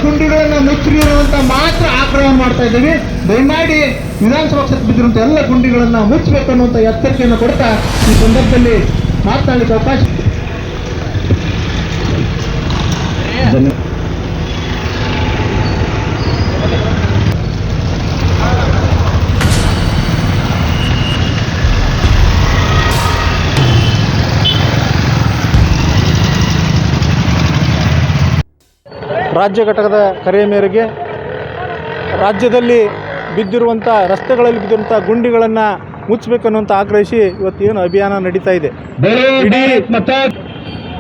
ಗುಂಡಿಗಳನ್ನು ಮುಚ್ಚಿರಿ ಅನ್ನುವಂತ ಮಾತ್ರ ಆಗ್ರಹ ಮಾಡ್ತಾ ಇದ್ದೀವಿ. ದಯಮಾಡಿ ವಿಧಾನಸಭಾ ಕ್ಷೇತ್ರ ಬಿದ್ದಿರುವಂತಹ ಎಲ್ಲ ಗುಂಡಿಗಳನ್ನು ಮುಚ್ಚಬೇಕನ್ನುವಂತ ಎಚ್ಚರಿಕೆಯನ್ನು ಕೊಡ್ತಾ ಈ ಸಂದರ್ಭದಲ್ಲಿ ಮಾತನಾಡಲಿಕ್ಕೆ ಅವಕಾಶ. ರಾಜ್ಯ ಘಟಕದ ಕರೆಯ ಮೇರೆಗೆ ರಾಜ್ಯದಲ್ಲಿ ಬಿದ್ದಿರುವಂಥ ರಸ್ತೆಗಳಲ್ಲಿ ಬಿದ್ದಿರುವಂಥ ಗುಂಡಿಗಳನ್ನು ಮುಚ್ಚಬೇಕನ್ನುವಂಥ ಆಗ್ರಹಿಸಿ ಇವತ್ತೇನು ಅಭಿಯಾನ ನಡೀತಾ ಇದೆ. ಇಡೀ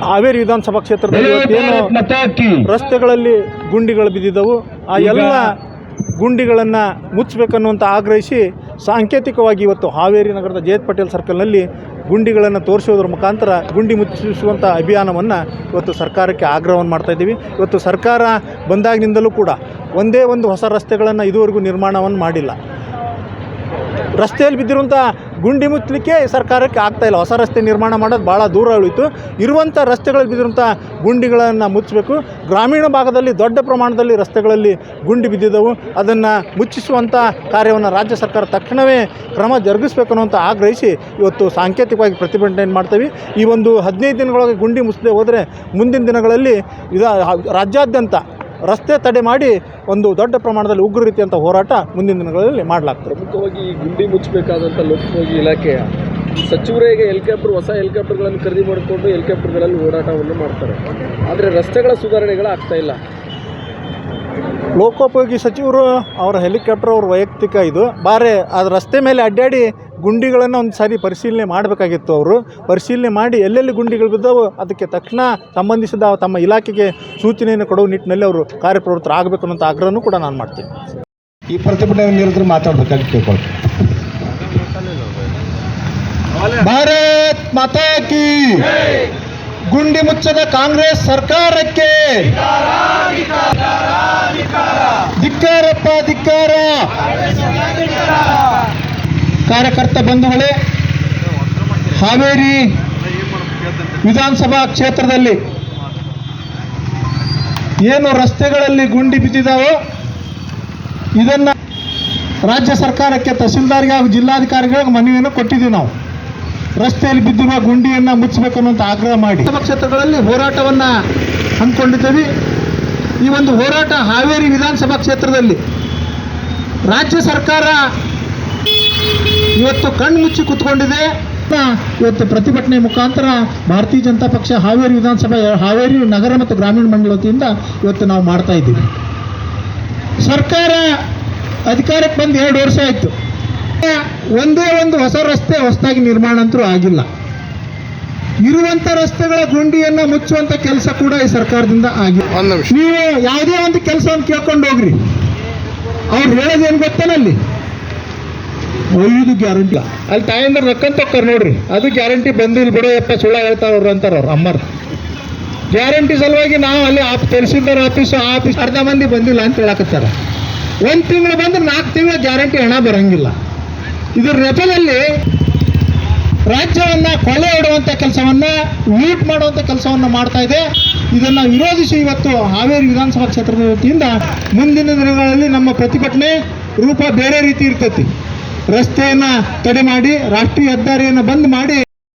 ಹಾವೇರಿ ವಿಧಾನಸಭಾ ಕ್ಷೇತ್ರದಲ್ಲಿ ಇವತ್ತೇನು ರಸ್ತೆಗಳಲ್ಲಿ ಗುಂಡಿಗಳು ಬಿದ್ದಿದ್ದವು, ಆ ಎಲ್ಲ ಗುಂಡಿಗಳನ್ನು ಮುಚ್ಚಬೇಕನ್ನುವಂಥ ಆಗ್ರಹಿಸಿ ಸಾಂಕೇತಿಕವಾಗಿ ಇವತ್ತು ಹಾವೇರಿ ನಗರದ ಜಯತ್ ಪಟೇಲ್ ಸರ್ಕಲ್ನಲ್ಲಿ ಗುಂಡಿಗಳನ್ನು ತೋರಿಸೋದ್ರ ಮುಖಾಂತರ ಗುಂಡಿ ಮುಚ್ಚಿಸುವಂಥ ಅಭಿಯಾನವನ್ನು ಇವತ್ತು ಸರ್ಕಾರಕ್ಕೆ ಆಗ್ರಹವನ್ನು ಮಾಡ್ತಾಯಿದ್ದೀವಿ. ಇವತ್ತು ಸರ್ಕಾರ ಬಂದಾಗಿನಿಂದಲೂ ಕೂಡ ಒಂದೇ ಒಂದು ಹೊಸ ರಸ್ತೆಗಳನ್ನು ಇದುವರೆಗೂ ನಿರ್ಮಾಣವನ್ನು ಮಾಡಿಲ್ಲ. ರಸ್ತೆಯಲ್ಲಿ ಬಿದ್ದಿರುವಂಥ ಗುಂಡಿ ಮುಚ್ಚಲಿಕ್ಕೆ ಸರ್ಕಾರಕ್ಕೆ ಆಗ್ತಾಯಿಲ್ಲ. ಹೊಸ ರಸ್ತೆ ನಿರ್ಮಾಣ ಮಾಡೋದು ಭಾಳ ದೂರ ಉಳಿತು. ಇರುವಂಥ ರಸ್ತೆಗಳಲ್ಲಿ ಬಿದ್ದಿರುವಂಥ ಗುಂಡಿಗಳನ್ನು ಮುಚ್ಚಬೇಕು. ಗ್ರಾಮೀಣ ಭಾಗದಲ್ಲಿ ದೊಡ್ಡ ಪ್ರಮಾಣದಲ್ಲಿ ರಸ್ತೆಗಳಲ್ಲಿ ಗುಂಡಿ ಬಿದ್ದಿದ್ದವು, ಅದನ್ನು ಮುಚ್ಚಿಸುವಂಥ ಕಾರ್ಯವನ್ನು ರಾಜ್ಯ ಸರ್ಕಾರ ತಕ್ಷಣವೇ ಕ್ರಮ ಜರುಗಿಸಬೇಕು ಅನ್ನುವಂಥ ಆಗ್ರಹಿಸಿ ಇವತ್ತು ಸಾಂಕೇತಿಕವಾಗಿ ಪ್ರತಿಭಟನೆ ಮಾಡ್ತೀವಿ. ಈ ಒಂದು 15 ದಿನಗಳೊಳಗೆ ಗುಂಡಿ ಮುಚ್ಚದೆ ಹೋದರೆ ಮುಂದಿನ ದಿನಗಳಲ್ಲಿ ರಾಜ್ಯಾದ್ಯಂತ ರಸ್ತೆ ತಡೆ ಮಾಡಿ ಒಂದು ದೊಡ್ಡ ಪ್ರಮಾಣದಲ್ಲಿ ಉಗ್ರ ರೀತಿಯಂಥ ಹೋರಾಟ ಮುಂದಿನ ದಿನಗಳಲ್ಲಿ ಮಾಡಲಾಗ್ತದೆ. ಪ್ರಮುಖವಾಗಿ ಈ ಗುಂಡಿ ಮುಚ್ಚಬೇಕಾದಂಥ ಲೋಕೋಪಯೋಗಿ ಇಲಾಖೆಯ ಸಚಿವರೇ ಹೊಸ ಹೆಲಿಕಾಪ್ಟರ್ಗಳನ್ನು ಖರೀದಿ ಮಾಡಿಕೊಂಡು ಹೆಲಿಕಾಪ್ಟರ್ಗಳಲ್ಲಿ ಓಡಾಟವನ್ನು ಮಾಡ್ತಾರೆ. ಆದರೆ ರಸ್ತೆಗಳ ಸುಧಾರಣೆಗಳು ಆಗ್ತಾ ಇಲ್ಲ. ಲೋಕೋಪಯೋಗಿ ಸಚಿವರು ಅವರ ಹೆಲಿಕಾಪ್ಟರ್ ಅವ್ರ ವೈಯಕ್ತಿಕ ಇದು ಬಾರೆ ಅದು ರಸ್ತೆ ಮೇಲೆ ಅಡ್ಡಾಡಿ ಗುಂಡಿಗಳನ್ನು ಒಂದು ಸಾರಿ ಪರಿಶೀಲನೆ ಮಾಡಬೇಕಾಗಿತ್ತು. ಅವರು ಪರಿಶೀಲನೆ ಮಾಡಿ ಎಲ್ಲೆಲ್ಲಿ ಗುಂಡಿಗಳು ಬಿದ್ದವು ಅದಕ್ಕೆ ತಕ್ಷಣ ಸಂಬಂಧಿಸಿದ ತಮ್ಮ ಇಲಾಖೆಗೆ ಸೂಚನೆಯನ್ನು ಕೊಡುವ ನಿಟ್ಟಿನಲ್ಲಿ ಅವರು ಕಾರ್ಯಪ್ರವೃತ್ತರಾಗಬೇಕು ಅನ್ನೋಂಥ ಆಗ್ರಹನೂ ಕೂಡ ನಾನು ಮಾಡ್ತೀನಿ. ಈ ಪ್ರತಿಭಟನೆ ನಿರತರು ಮಾತಾಡಬೇಕಾಗಿ ಕೇಳ್ಕೊಳ್ತೀನಿ. ಭಾರತ್ ಮಾತಾ ಕಿ ಗುಂಡಿ ಮುಚ್ಚದ ಕಾಂಗ್ರೆಸ್ ಸರ್ಕಾರಕ್ಕೆ ಧಿಕ್ಕಾರಪ್ಪ ಧಿಕ್ಕಾರ. ಕಾರ್ಯಕರ್ತ ಬಂಧುಗಳೇ, ಹಾವೇರಿ ವಿಧಾನಸಭಾ ಕ್ಷೇತ್ರದಲ್ಲಿ ಏನು ರಸ್ತೆಗಳಲ್ಲಿ ಗುಂಡಿ ಬಿದ್ದಿದ್ದಾವೋ ಇದನ್ನು ರಾಜ್ಯ ಸರ್ಕಾರಕ್ಕೆ ತಹಸೀಲ್ದಾರ್ಗೆ ಹಾಗೂ ಜಿಲ್ಲಾಧಿಕಾರಿಗಳಿಗೆ ಮನವಿಯನ್ನು ಕೊಟ್ಟಿದ್ದೀವಿ. ನಾವು ರಸ್ತೆಯಲ್ಲಿ ಬಿದ್ದಿರುವ ಗುಂಡಿಯನ್ನು ಮುಚ್ಚಬೇಕು ಅನ್ನುವಂಥ ಆಗ್ರಹ ಮಾಡಿ ಕ್ಷೇತ್ರಗಳಲ್ಲಿ ಹೋರಾಟವನ್ನು ಹಮ್ಮಿಕೊಂಡಿದ್ದೇವೆ. ಈ ಒಂದು ಹೋರಾಟ ಹಾವೇರಿ ವಿಧಾನಸಭಾ ಕ್ಷೇತ್ರದಲ್ಲಿ ರಾಜ್ಯ ಸರ್ಕಾರ ಇವತ್ತು ಕಣ್ಣು ಮುಚ್ಚಿ ಕೂತ್ಕೊಂಡಿದೆ. ಇವತ್ತು ಪ್ರತಿಭಟನೆ ಮುಖಾಂತರ ಭಾರತೀಯ ಜನತಾ ಪಕ್ಷ ಹಾವೇರಿ ವಿಧಾನಸಭಾ ಹಾವೇರಿ ನಗರ ಮತ್ತು ಗ್ರಾಮೀಣ ಮಂಡಲ ವತಿಯಿಂದ ಇವತ್ತು ನಾವು ಮಾಡ್ತಾ ಇದ್ದೀವಿ. ಸರ್ಕಾರ ಅಧಿಕಾರಕ್ಕೆ ಬಂದು 2 ವರ್ಷ ಆಯಿತು. ಒಂದೇ ಒಂದು ಹೊಸ ರಸ್ತೆ ಹೊಸದಾಗಿ ನಿರ್ಮಾಣ ಅಂತೂ ಆಗಿಲ್ಲ. ಇರುವಂಥ ರಸ್ತೆಗಳ ಗುಂಡಿಯನ್ನು ಮುಚ್ಚುವಂಥ ಕೆಲಸ ಕೂಡ ಈ ಸರ್ಕಾರದಿಂದ ಆಗಿದೆ. ನೀವು ಯಾವುದೇ ಒಂದು ಕೆಲಸವನ್ನು ಕೇಳ್ಕೊಂಡು ಹೋಗ್ರಿ, ಅವ್ರು ಹೇಳೋದೇನು ಗೊತ್ತೇನಲ್ಲಿ 5 ಗ್ಯಾರಂಟಿ ಅಲ್ಲಿ ತಾಯಿಂದ ರೊಕ್ಕಂತ ಹೋಗ್ತಾರೆ ನೋಡ್ರಿ, ಅದು ಗ್ಯಾರಂಟಿ ಬಂದಿಲ್ಲ ಬಿಡೋ ಯಪ್ಪ ಸುಳ್ಳ ಹೇಳ್ತಾರವ್ರು ಅಂತಾರೆ ಅವ್ರು ಅಮ್ಮರು. ಗ್ಯಾರಂಟಿ ಸಲುವಾಗಿ ನಾವು ಅಲ್ಲಿ ತಹಸೀಲ್ದಾರ್ ಆಫೀಸ್ ಅರ್ಧ ಮಂದಿ ಬಂದಿಲ್ಲ ಅಂತ ಹೇಳಕತ್ತಾರೆ. 1 ತಿಂಗಳು ಬಂದ್ರೆ 4 ತಿಂಗಳ ಗ್ಯಾರಂಟಿ ಹಣ ಬರಂಗಿಲ್ಲ. ಇದರ ನೆಪದಲ್ಲಿ ರಾಜ್ಯವನ್ನು ಕೊಳ್ಳೆ ಹೊಡುವಂಥ ಕೆಲಸವನ್ನು ಲೂಟ್ ಮಾಡುವಂಥ ಕೆಲಸವನ್ನು ಮಾಡ್ತಾ ಇದೆ. ಇದನ್ನು ವಿರೋಧಿಸಿ ಇವತ್ತು ಹಾವೇರಿ ವಿಧಾನಸಭಾ ಕ್ಷೇತ್ರದ ವತಿಯಿಂದ ಮುಂದಿನ ದಿನಗಳಲ್ಲಿ ನಮ್ಮ ಪ್ರತಿಭಟನೆ ರೂಪ ಬೇರೆ ರೀತಿ ಇರ್ತೈತಿ. ರಸ್ತೆಯನ್ನು ತಡೆ ಮಾಡಿ, ರಾಷ್ಟ್ರೀಯ ಹೆದ್ದಾರಿಯನ್ನು ಬಂದ್ ಮಾಡಿ